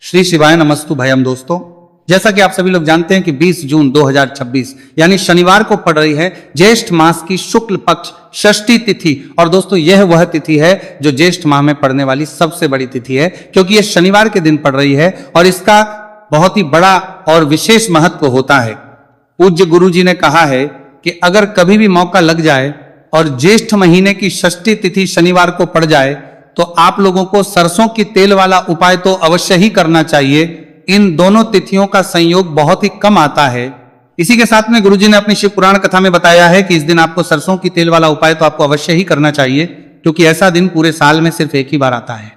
श्री शिवाय नमस्तु भयम। दोस्तों, जैसा कि आप सभी लोग जानते हैं कि 20 जून 2026 यानी शनिवार को पड़ रही है ज्येष्ठ मास की शुक्ल पक्ष षष्ठी तिथि। और दोस्तों, यह वह तिथि है जो ज्येष्ठ माह में पड़ने वाली सबसे बड़ी तिथि है, क्योंकि यह शनिवार के दिन पड़ रही है और इसका बहुत ही बड़ा और विशेष महत्व होता है। पूज्य गुरु जी ने कहा है कि अगर कभी भी मौका लग जाए और ज्येष्ठ महीने की षष्ठी तिथि शनिवार को पड़ जाए तो आप लोगों को सरसों की तेल वाला उपाय तो अवश्य ही करना चाहिए। इन दोनों तिथियों का संयोग बहुत ही कम आता है। इसी के साथ में गुरुजी ने अपनी शिव पुराण कथा में बताया है कि इस दिन आपको सरसों की तेल वाला उपाय तो आपको अवश्य ही करना चाहिए, क्योंकि ऐसा दिन पूरे साल में सिर्फ एक ही बार आता है।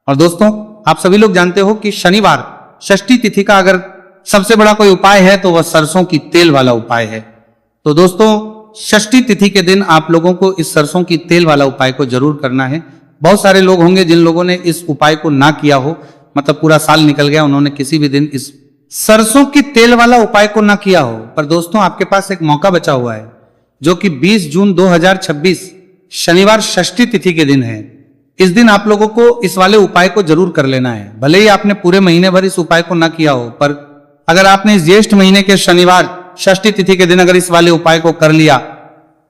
और दोस्तों, आप सभी लोग जानते हो कि शनिवार षष्ठी तिथि का अगर सबसे बड़ा कोई उपाय है तो वह सरसों की तेल वाला उपाय है। तो दोस्तों, षष्ठी तिथि के दिन आप लोगों को इस सरसों की तेल वाला उपाय को जरूर करना है। बहुत सारे लोग होंगे जिन लोगों ने इस उपाय को ना किया हो, मतलब पूरा साल निकल गया, उन्होंने किसी भी दिन इस सरसों की तेल वाला उपाय को ना किया हो। पर दोस्तों, आपके पास एक मौका बचा हुआ है, जो कि 20 जून 2026 शनिवार षष्ठी तिथि के दिन है। इस दिन आप लोगों को इस वाले उपाय को जरूर कर लेना है। भले ही आपने पूरे महीने भर इस उपाय को ना किया हो, पर अगर आपने इस ज्येष्ठ महीने के शनिवार षष्ठी तिथि के दिन अगर इस वाले उपाय को कर लिया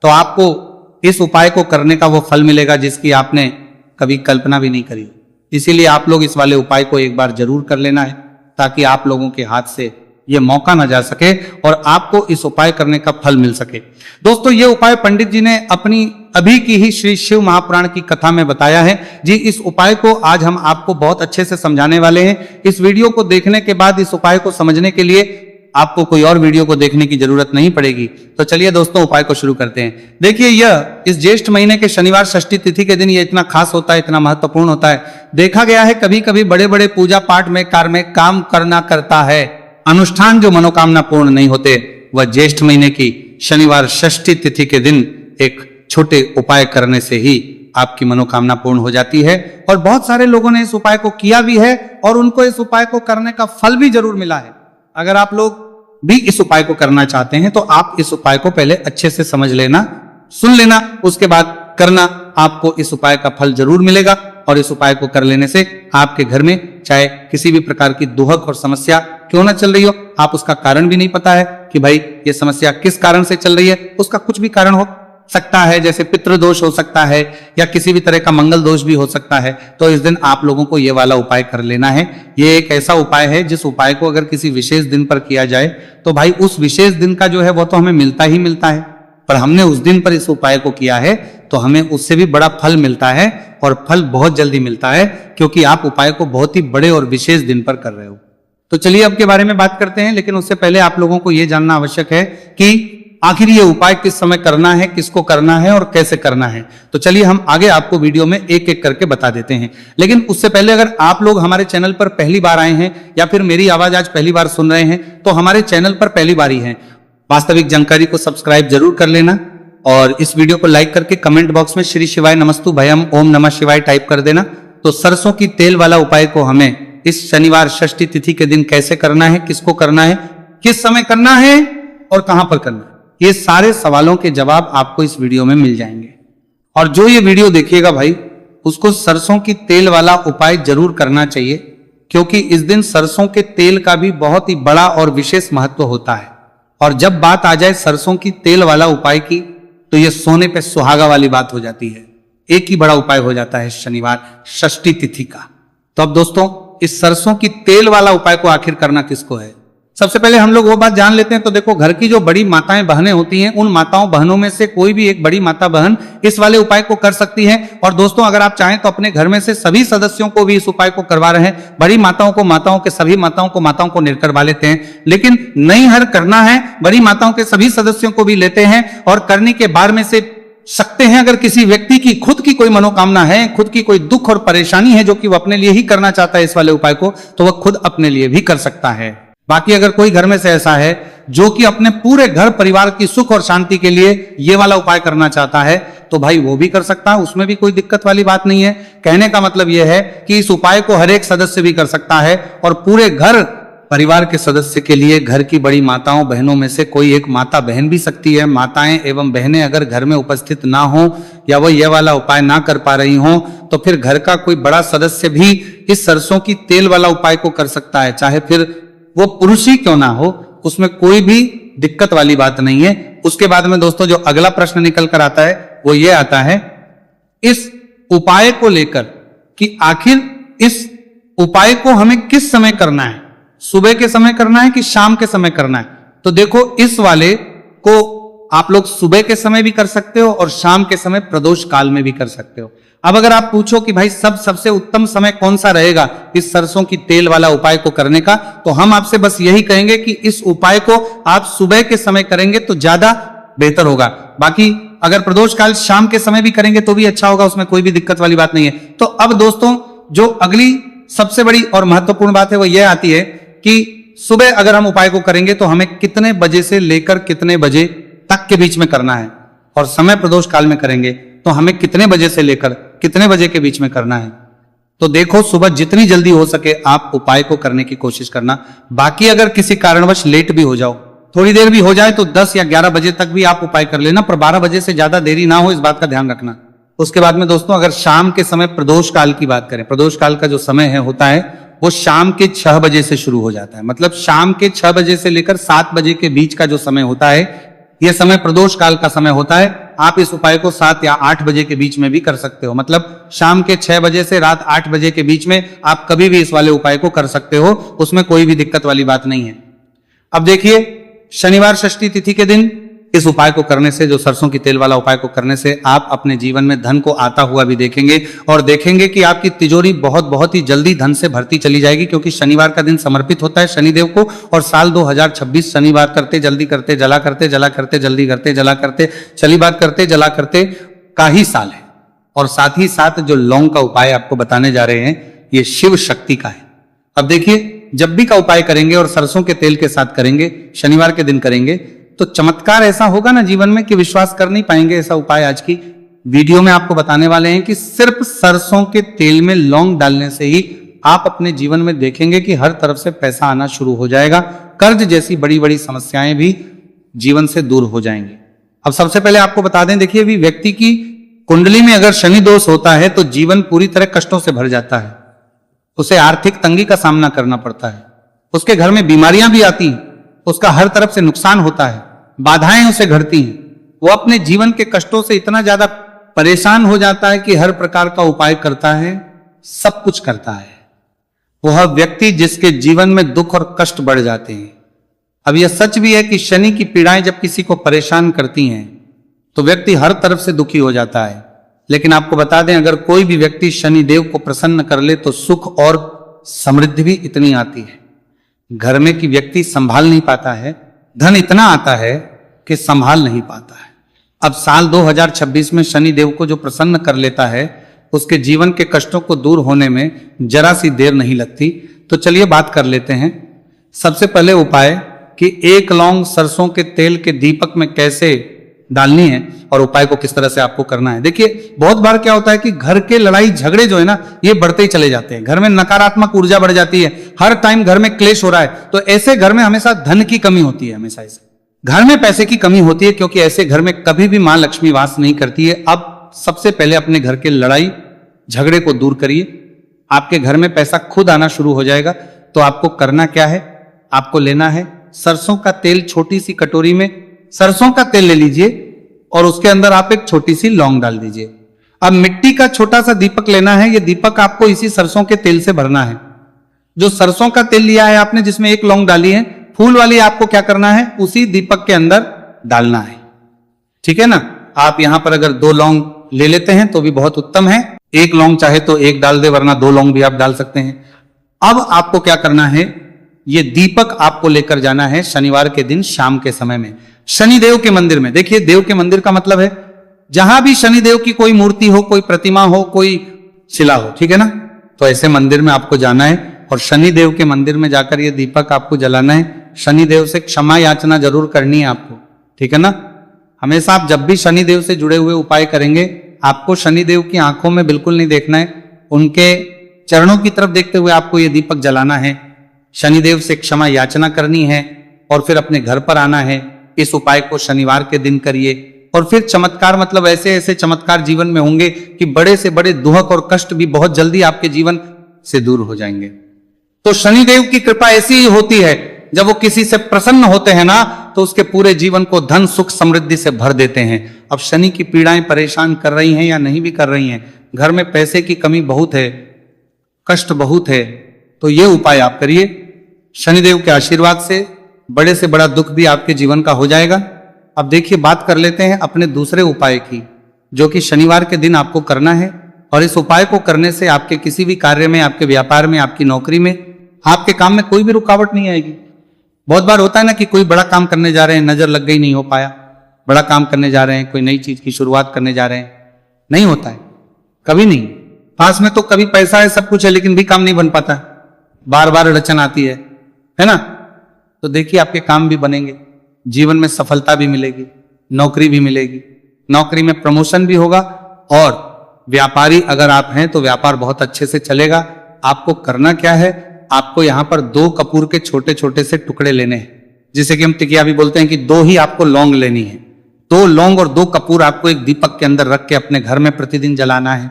तो आपको इस उपाय को करने का वो फल मिलेगा जिसकी आपने कभी कल्पना भी नहीं करी। इसीलिए आप लोग इस वाले उपाय को एक बार जरूर कर लेना है, ताकि आप लोगों के हाथ से ये मौका ना जा सके और आपको इस उपाय करने का फल मिल सके। दोस्तों, ये उपाय पंडित जी ने अपनी अभी की ही श्री शिव महापुराण की कथा में बताया है जी। इस उपाय को आज हम आपको बहुत अच्छे से समझाने वाले हैं। इस वीडियो को देखने के बाद इस उपाय को समझने के लिए आपको कोई और वीडियो को देखने की जरूरत नहीं पड़ेगी। तो चलिए दोस्तों, उपाय को शुरू करते हैं। देखिए, यह इस ज्येष्ठ महीने के शनिवार षष्ठी तिथि के दिन ये इतना खास होता है, इतना महत्वपूर्ण होता है। देखा गया है कभी कभी बड़े बड़े पूजा पाठ में कार्य में काम करना करता है, अनुष्ठान जो मनोकामना पूर्ण नहीं होते, वह ज्येष्ठ महीने की शनिवार षष्ठी तिथि के दिन एक छोटे उपाय करने से ही आपकी मनोकामना पूर्ण हो जाती है। और बहुत सारे लोगों ने इस उपाय को किया भी है और उनको इस उपाय को करने का फल भी जरूर मिला है। अगर आप लोग भी इस उपाय को करना चाहते हैं तो आप इस उपाय को पहले अच्छे से समझ लेना, सुन लेना, उसके बाद करना। आपको इस उपाय का फल जरूर मिलेगा और इस उपाय को कर लेने से आपके घर में चाहे किसी भी प्रकार की दुहक और समस्या क्यों ना चल रही हो, आप उसका कारण भी नहीं पता है कि भाई ये समस्या किस कारण से चल रही है, उसका कुछ भी कारण हो सकता है, जैसे पितृदोष हो सकता है या किसी भी तरह का मंगल दोष भी हो सकता है। तो इस दिन आप लोगों को ये वाला उपाय कर लेना है। ये एक ऐसा उपाय है जिस उपाय को अगर किसी विशेष दिन पर किया जाए तो भाई उस विशेष दिन का जो है वो तो हमें मिलता ही मिलता है, पर हमने उस दिन पर इस उपाय को किया है तो हमें उससे भी बड़ा फल मिलता है और फल बहुत जल्दी मिलता है, क्योंकि आप उपाय को बहुत ही बड़े और विशेष दिन पर कर रहे हो। तो चलिए अब के बारे में बात करते हैं, लेकिन उससे पहले आप लोगों को यह जानना आवश्यक है कि आखिर ये उपाय किस समय करना है, किसको करना है और कैसे करना है। तो चलिए हम आगे आपको वीडियो में एक एक करके बता देते हैं। लेकिन उससे पहले अगर आप लोग हमारे चैनल पर पहली बार आए हैं या फिर मेरी आवाज आज पहली बार सुन रहे हैं तो हमारे चैनल पर पहली बार ही हैं, वास्तविक जानकारी को सब्सक्राइब जरूर कर लेना और इस वीडियो को लाइक करके कमेंट बॉक्स में श्री शिवाय नमस्तु भयम ओम नमः शिवाय टाइप कर देना। तो सरसों की तेल वाला उपाय को हमें इस शनिवार षष्ठी तिथि के दिन कैसे करना है, किसको करना है, किस समय करना है और कहां पर करना है, ये सारे सवालों के जवाब आपको इस वीडियो में मिल जाएंगे। और जो ये वीडियो देखिएगा भाई, उसको सरसों की तेल वाला उपाय जरूर करना चाहिए, क्योंकि इस दिन सरसों के तेल का भी बहुत ही बड़ा और विशेष महत्व होता है। और जब बात आ जाए सरसों की तेल वाला उपाय की तो ये सोने पे सुहागा वाली बात हो जाती है। एक ही बड़ा उपाय हो जाता है शनिवार षष्ठी तिथि का। तो अब दोस्तों, इस सरसों की तेल वाला उपाय को आखिर करना किसको है, सबसे पहले हम लोग वो बात जान लेते हैं। तो देखो, घर की जो बड़ी माताएं बहनें होती हैं, उन माताओं बहनों में से कोई भी एक बड़ी माता बहन इस वाले उपाय को कर सकती है। और दोस्तों, अगर आप चाहें तो अपने घर में से सभी सदस्यों को भी इस उपाय को करवा रहे हैं। बड़ी माताओं को, माताओं के सभी माताओं को करवा लेते हैं, लेकिन नहीं हर करना है, बड़ी माताओं के सभी सदस्यों को भी लेते हैं और करने के बाद में से सकते हैं। अगर किसी व्यक्ति की खुद की कोई मनोकामना है, खुद की कोई दुख और परेशानी है जो कि वो अपने लिए ही करना चाहता है इस वाले उपाय को, तो वह खुद अपने लिए भी कर सकता है। बाकी अगर कोई घर में से ऐसा है जो कि अपने पूरे घर परिवार की सुख और शांति के लिए ये वाला उपाय करना चाहता है, तो भाई वो भी कर सकता है, उसमें भी कोई दिक्कत वाली बात नहीं है। कहने का मतलब यह है कि इस उपाय को हर एक सदस्य भी कर सकता है और पूरे घर परिवार के सदस्य के लिए घर की बड़ी माताओं बहनों में से कोई एक माता बहन भी सकती है। माताएं एवं बहनें अगर घर में उपस्थित ना हो या वो ये वाला उपाय ना कर पा रही हो तो फिर घर का कोई बड़ा सदस्य भी इस सरसों की तेल वाला उपाय को कर सकता है, चाहे फिर वो पुरुष ही क्यों ना हो, उसमें कोई भी दिक्कत वाली बात नहीं है। उसके बाद में दोस्तों जो अगला प्रश्न निकल कर आता है वो ये आता है इस उपाय को लेकर कि आखिर इस उपाय को हमें किस समय करना है, सुबह के समय करना है कि शाम के समय करना है। तो देखो इस वाले को आप लोग सुबह के समय भी कर सकते हो और शाम के समय प्रदोष काल में भी कर सकते हो। अब अगर आप पूछो कि भाई सबसे उत्तम समय कौन सा रहेगा इस सरसों की तेल वाला उपाय को करने का, तो हम आपसे बस यही कहेंगे कि इस उपाय को आप सुबह के समय करेंगे तो ज्यादा बेहतर होगा। बाकी अगर प्रदोष काल शाम के समय भी करेंगे तो भी अच्छा होगा, उसमें कोई भी दिक्कत वाली बात नहीं है। तो अब दोस्तों जो अगली सबसे बड़ी और महत्वपूर्ण बात है वो यह आती है कि सुबह अगर हम उपाय को करेंगे तो हमें कितने बजे से लेकर कितने बजे तक के बीच में करना है, और समय प्रदोष काल में करेंगे तो हमें कितने बजे से लेकर कितने बजे के बीच में करना है। तो देखो सुबह जितनी जल्दी हो सके आप उपाय को करने की कोशिश करना। बाकी अगर किसी कारणवश लेट भी हो जाओ, थोड़ी देर भी हो जाए तो 10 या 11 बजे तक भी आप उपाय कर लेना, पर 12 बजे से ज्यादा देरी ना हो, इस बात का ध्यान रखना। उसके बाद में दोस्तों अगर शाम के समय प्रदोष काल की बात करें, प्रदोष काल का जो समय है होता है वो शाम के 6 बजे से शुरू हो जाता है। मतलब शाम के 6 बजे से लेकर 7 बजे के बीच का जो समय होता है यह समय प्रदोष काल का समय होता है। आप इस उपाय को 7 या 8 बजे के बीच में भी कर सकते हो। मतलब शाम के 6 बजे से रात 8 बजे के बीच में आप कभी भी इस वाले उपाय को कर सकते हो, उसमें कोई भी दिक्कत वाली बात नहीं है। अब देखिए शनिवार षष्ठी तिथि के दिन इस उपाय को करने से, जो सरसों की तेल वाला उपाय को करने से आप अपने जीवन में धन को आता हुआ भी देखेंगे और देखेंगे कि आपकी तिजोरी बहुत ही जल्दी धन से भरती चली जाएगी, क्योंकि शनिवार का दिन समर्पित होता है शनिदेव को। और साल 2026 शनिवार करते जल्दी करते जला करते जला करते जल्दी करते जला करते चली बात करते जला करते का ही साल है। और साथ ही साथ जो लौंग का उपाय आपको बताने जा रहे हैं ये शिव शक्ति का है। अब देखिए जब भी का उपाय करेंगे और सरसों के तेल के साथ करेंगे, शनिवार के दिन करेंगे, तो चमत्कार ऐसा होगा ना जीवन में कि विश्वास कर नहीं पाएंगे। ऐसा उपाय आज की वीडियो में आपको बताने वाले हैं कि सिर्फ सरसों के तेल में लौंग डालने से ही आप अपने जीवन में देखेंगे कि हर तरफ से पैसा आना शुरू हो जाएगा, कर्ज जैसी बड़ी बड़ी समस्याएं भी जीवन से दूर हो जाएंगी। अब सबसे पहले आपको बता दें, देखिए अभी व्यक्ति की कुंडली में अगर शनि दोष होता है तो जीवन पूरी तरह कष्टों से भर जाता है, उसे आर्थिक तंगी का सामना करना पड़ता है, उसके घर में बीमारियां भी आती हैं, उसका हर तरफ से नुकसान होता है, बाधाएं उसे घटती हैं, वो अपने जीवन के कष्टों से इतना ज्यादा परेशान हो जाता है कि हर प्रकार का उपाय करता है, सब कुछ करता है। वह व्यक्ति जिसके जीवन में दुख और कष्ट बढ़ जाते हैं। अब यह सच भी है कि शनि की पीड़ाएं जब किसी को परेशान करती हैं तो व्यक्ति हर तरफ से दुखी हो जाता है। लेकिन आपको बता दें अगर कोई भी व्यक्ति शनि देव को प्रसन्न कर ले तो सुख और समृद्धि भी इतनी आती है, घर में कि व्यक्ति संभाल नहीं पाता है, धन इतना आता है कि संभाल नहीं पाता है। अब साल 2026 में शनि देव को जो प्रसन्न कर लेता है उसके जीवन के कष्टों को दूर होने में जरा सी देर नहीं लगती। तो चलिए बात कर लेते हैं। सबसे पहले उपाय कि 1 लौंग सरसों के तेल के दीपक में कैसे डालनी है और उपाय को किस तरह से आपको करना है। देखिए बहुत बार क्या होता है कि घर के लड़ाई झगड़े जो है ना ये बढ़ते ही चले जाते हैं, घर में नकारात्मक ऊर्जा बढ़ जाती है, हर टाइम घर में क्लेश हो रहा है, तो ऐसे घर में हमेशा धन की कमी होती है, हमेशा ऐसे घर में पैसे की कमी होती है, क्योंकि ऐसे घर में कभी भी मां लक्ष्मी वास नहीं करती है। अब सबसे पहले अपने घर के लड़ाई झगड़े को दूर करिए, आपके घर में पैसा खुद आना शुरू हो जाएगा। तो आपको करना क्या है, आपको लेना है सरसों का तेल, छोटी सी कटोरी में सरसों का तेल ले लीजिए और उसके अंदर आप एक छोटी सी लौंग डाल दीजिए। अब मिट्टी का छोटा सा दीपक लेना है, ये दीपक आपको इसी सरसों के तेल से भरना है। जो सरसों का तेल लिया है आपने जिसमें 1 लौंग डाली है, फूल वाली आपको क्या करना है उसी दीपक के अंदर डालना है, ठीक है ना। आप यहां पर अगर 2 लौंग ले लेते हैं तो भी बहुत उत्तम है, 1 लौंग चाहे तो 1 डाल दे, वरना 2 लौंग भी आप डाल सकते हैं। अब आपको क्या करना है, ये दीपक आपको लेकर जाना है शनिवार के दिन शाम के समय में शनिदेव के मंदिर में। देखिए देव के मंदिर का मतलब है जहां भी शनिदेव की कोई मूर्ति हो, कोई प्रतिमा हो, कोई शिला हो, ठीक है ना। तो ऐसे मंदिर में आपको जाना है और शनिदेव के मंदिर में जाकर ये दीपक आपको जलाना है। शनिदेव से क्षमा याचना जरूर करनी है आपको, ठीक है ना। हमेशा आप जब भी शनिदेव से जुड़े हुए उपाय करेंगे आपको शनिदेव की आंखों में बिल्कुल नहीं देखना है, उनके चरणों की तरफ देखते हुए आपको ये दीपक जलाना है। शनिदेव से क्षमा याचना करनी है और फिर अपने घर पर आना है। इस उपाय को शनिवार के दिन करिए और फिर चमत्कार, मतलब ऐसे ऐसे चमत्कार जीवन में होंगे कि बड़े से बड़े दुख और कष्ट भी बहुत जल्दी आपके जीवन से दूर हो जाएंगे। तो शनिदेव की कृपा ऐसी ही होती है, जब वो किसी से प्रसन्न होते हैं ना तो उसके पूरे जीवन को धन सुख समृद्धि से भर देते हैं। अब शनि की पीड़ाएं परेशान कर रही हैं या नहीं भी कर रही हैं, घर में पैसे की कमी बहुत है, कष्ट बहुत है, तो ये उपाय आप करिए। शनिदेव के आशीर्वाद से बड़े से बड़ा दुख भी आपके जीवन का हो जाएगा। अब देखिए, बात कर लेते हैं अपने दूसरे उपाय की, जो कि शनिवार के दिन आपको करना है। और इस उपाय को करने से आपके किसी भी कार्य में, आपके व्यापार में, आपकी नौकरी में, आपके काम में कोई भी रुकावट नहीं आएगी। बहुत बार होता है ना कि कोई बड़ा काम करने जा रहे हैं, नजर लग गई, नहीं हो पाया। बड़ा काम करने जा रहे हैं, कोई नई चीज की शुरुआत करने जा रहे हैं, नहीं होता है, कभी नहीं। पास में तो कभी पैसा है, सब कुछ है, लेकिन भी काम नहीं बन पाता, बार बार अड़चन आती है ना। तो देखिए, आपके काम भी बनेंगे, जीवन में सफलता भी मिलेगी, नौकरी भी मिलेगी, नौकरी में प्रमोशन भी होगा, और व्यापारी अगर आप हैं तो व्यापार बहुत अच्छे से चलेगा। आपको करना क्या है, आपको यहां पर 2 कपूर के छोटे छोटे से टुकड़े लेने हैं, जिसे कि हम टिकिया भी बोलते हैं कि 2 ही आपको लौंग लेनी है। 2 लौंग और 2 कपूर आपको एक दीपक के अंदर रख के अपने घर में प्रतिदिन जलाना है,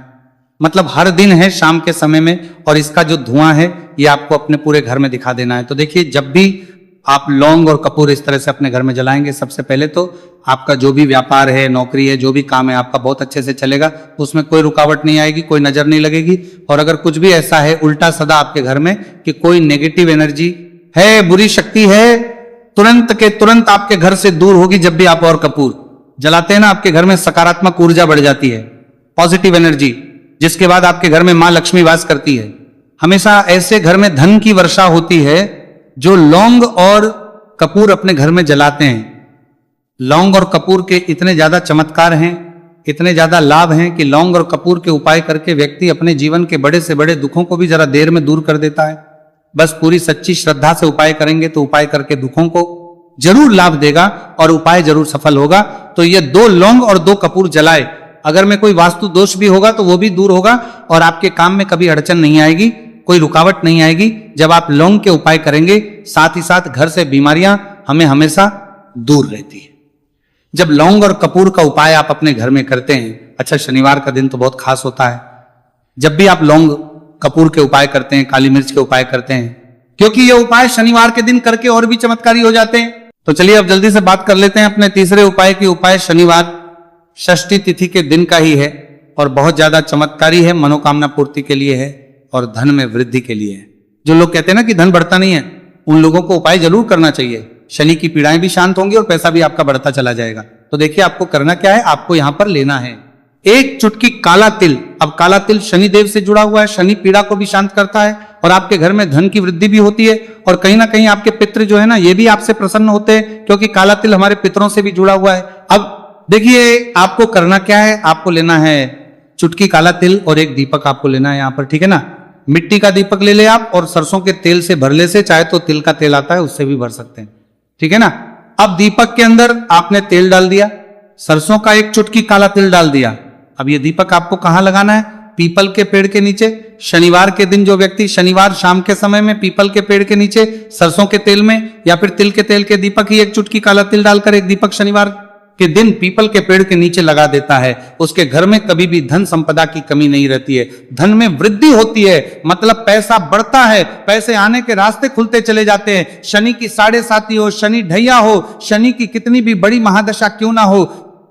मतलब हर दिन है शाम के समय में, और इसका जो धुआं है ये आपको अपने पूरे घर में दिखा देना है। तो देखिए, जब भी आप लौंग और कपूर इस तरह से अपने घर में जलाएंगे, सबसे पहले तो आपका जो भी व्यापार है, नौकरी है, जो भी काम है आपका बहुत अच्छे से चलेगा, उसमें कोई रुकावट नहीं आएगी, कोई नजर नहीं लगेगी। और अगर कुछ भी ऐसा है उल्टा सदा आपके घर में कि कोई नेगेटिव एनर्जी है, बुरी शक्ति है, तुरंत के तुरंत आपके घर से दूर होगी। जब भी आप और कपूर जलाते हैं ना, आपके घर में सकारात्मक ऊर्जा बढ़ जाती है, पॉजिटिव एनर्जी, जिसके बाद आपके घर में मां लक्ष्मी वास करती है। हमेशा ऐसे घर में धन की वर्षा होती है जो लौंग और कपूर अपने घर में जलाते हैं। लौंग और कपूर के इतने ज्यादा चमत्कार हैं, इतने ज्यादा लाभ हैं कि लौंग और कपूर के उपाय करके व्यक्ति अपने जीवन के बड़े से बड़े दुखों को भी जरा देर में दूर कर देता है। बस पूरी सच्ची श्रद्धा से उपाय करेंगे तो उपाय करके दुखों को जरूर लाभ देगा और उपाय जरूर सफल होगा। तो ये 2 लौंग और 2 कपूर जलाए, अगर में कोई वास्तु दोष भी होगा तो वो भी दूर होगा और आपके काम में कभी अड़चन नहीं आएगी, कोई रुकावट नहीं आएगी। जब आप लौंग के उपाय करेंगे, साथ ही साथ घर से बीमारियां हमें हमेशा दूर रहती है। जब लौंग और कपूर का उपाय आप अपने घर में करते हैं, अच्छा शनिवार का दिन तो बहुत खास होता है, जब भी आप लौंग कपूर के उपाय करते हैं, काली मिर्च के उपाय करते हैं, क्योंकि ये उपाय शनिवार के दिन करके और भी चमत्कारी हो जाते हैं। तो चलिए अब जल्दी से बात कर लेते हैं अपने तीसरे उपाय की। उपाय शनिवार षष्ठी तिथि के दिन का ही है और बहुत ज्यादा चमत्कारी है, मनोकामना पूर्ति के लिए है और धन में वृद्धि के लिए है। जो लोग कहते हैं ना कि धन बढ़ता नहीं है, उन लोगों को उपाय जरूर करना चाहिए। शनि की पीड़ाएं भी शांत होंगी और पैसा भी आपका बढ़ता चला जाएगा। तो देखिए, आपको करना क्या है, आपको यहां पर लेना है 1 चुटकी काला तिल। अब काला तिल शनिदेव से जुड़ा हुआ है, शनि पीड़ा को भी शांत करता है और आपके घर में धन की वृद्धि भी होती है। और कहीं ना कहीं आपके पितृ जो है ना, ये भी आपसे प्रसन्न होते हैं, क्योंकि काला तिल हमारे पितरों से भी जुड़ा हुआ है। अब देखिए, आपको करना क्या है, आपको लेना है चुटकी काला तिल और 1 दीपक आपको लेना है यहां पर, ठीक है ना। मिट्टी का दीपक ले ले आप और सरसों के तेल से भरले से, चाहे तो तिल का तेल आता है उससे भी भर सकते हैं, ठीक है ना। अब दीपक के अंदर आपने तेल डाल दिया, सरसों का 1 चुटकी काला तिल डाल दिया। अब ये दीपक आपको कहां लगाना है, पीपल के पेड़ के नीचे। शनिवार के दिन जो व्यक्ति शनिवार शाम के समय में पीपल के पेड़ के नीचे सरसों के तेल में या फिर तिल के तेल के दीपक ही 1 चुटकी काला तिल डालकर 1 दीपक शनिवार के दिन पीपल के पेड़ के नीचे लगा देता है, उसके घर में कभी भी धन संपदा की कमी नहीं रहती है, धन में वृद्धि होती है, मतलब पैसा बढ़ता है, पैसे आने के रास्ते खुलते चले जाते हैं। शनि की 7.5 हो, शनि ढैया हो, शनि की कितनी भी बड़ी महादशा क्यों ना हो,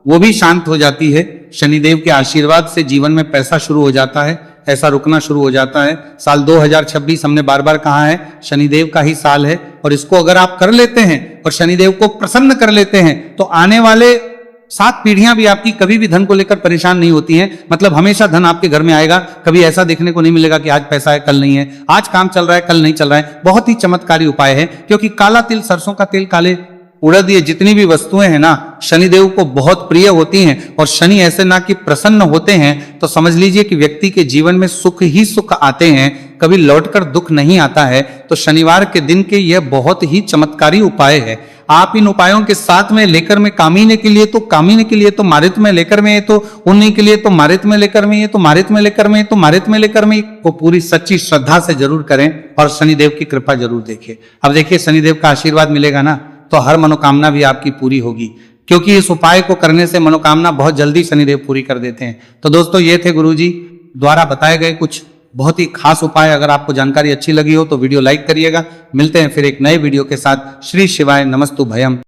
वो भी शांत हो जाती है। शनिदेव के आशीर्वाद से जीवन में पैसा शुरू हो जाता है, ऐसा रुकना शुरू हो जाता है। साल 2026 हमने बार बार कहा है शनिदेव का ही साल है, और इसको अगर आप कर लेते हैं और शनिदेव को प्रसन्न कर लेते हैं तो आने वाले 7 पीढ़ियां भी आपकी कभी भी धन को लेकर परेशान नहीं होती हैं। मतलब हमेशा धन आपके घर में आएगा, कभी ऐसा देखने को नहीं मिलेगा कि आज पैसा है कल नहीं है, आज काम चल रहा है कल नहीं चल रहा है। बहुत ही चमत्कारी उपाय है, क्योंकि काला तिल, सरसों का तेल, काले उड़द, ये जितनी भी वस्तुएं हैं ना, शनिदेव को बहुत प्रिय होती हैं। और शनि ऐसे ना कि प्रसन्न होते हैं तो समझ लीजिए कि व्यक्ति के जीवन में सुख ही सुख आते हैं, कभी लौटकर दुख नहीं आता है, तो शनिवार के दिन के यह बहुत ही चमत्कारी उपाय है। आप इन उपायों के साथ में लेकर में कामिनी के लिए तो मारित में लेकर में, तो उन्हीं के लिए तो मारित में लेकर में, तो मारित में लेकर में, तो मारित में लेकर में को पूरी सच्ची श्रद्धा से जरूर करें और शनिदेव की कृपा जरूर देखिए। अब देखिए शनिदेव का आशीर्वाद मिलेगा ना, तो हर मनोकामना भी आपकी पूरी होगी, क्योंकि इस उपाय को करने से मनोकामना बहुत जल्दी शनिदेव पूरी कर देते हैं। तो दोस्तों ये थे गुरुजी द्वारा बताए गए कुछ बहुत ही खास उपाय। अगर आपको जानकारी अच्छी लगी हो तो वीडियो लाइक करिएगा। मिलते हैं फिर एक नए वीडियो के साथ। श्री शिवाय नमस्तु भयम।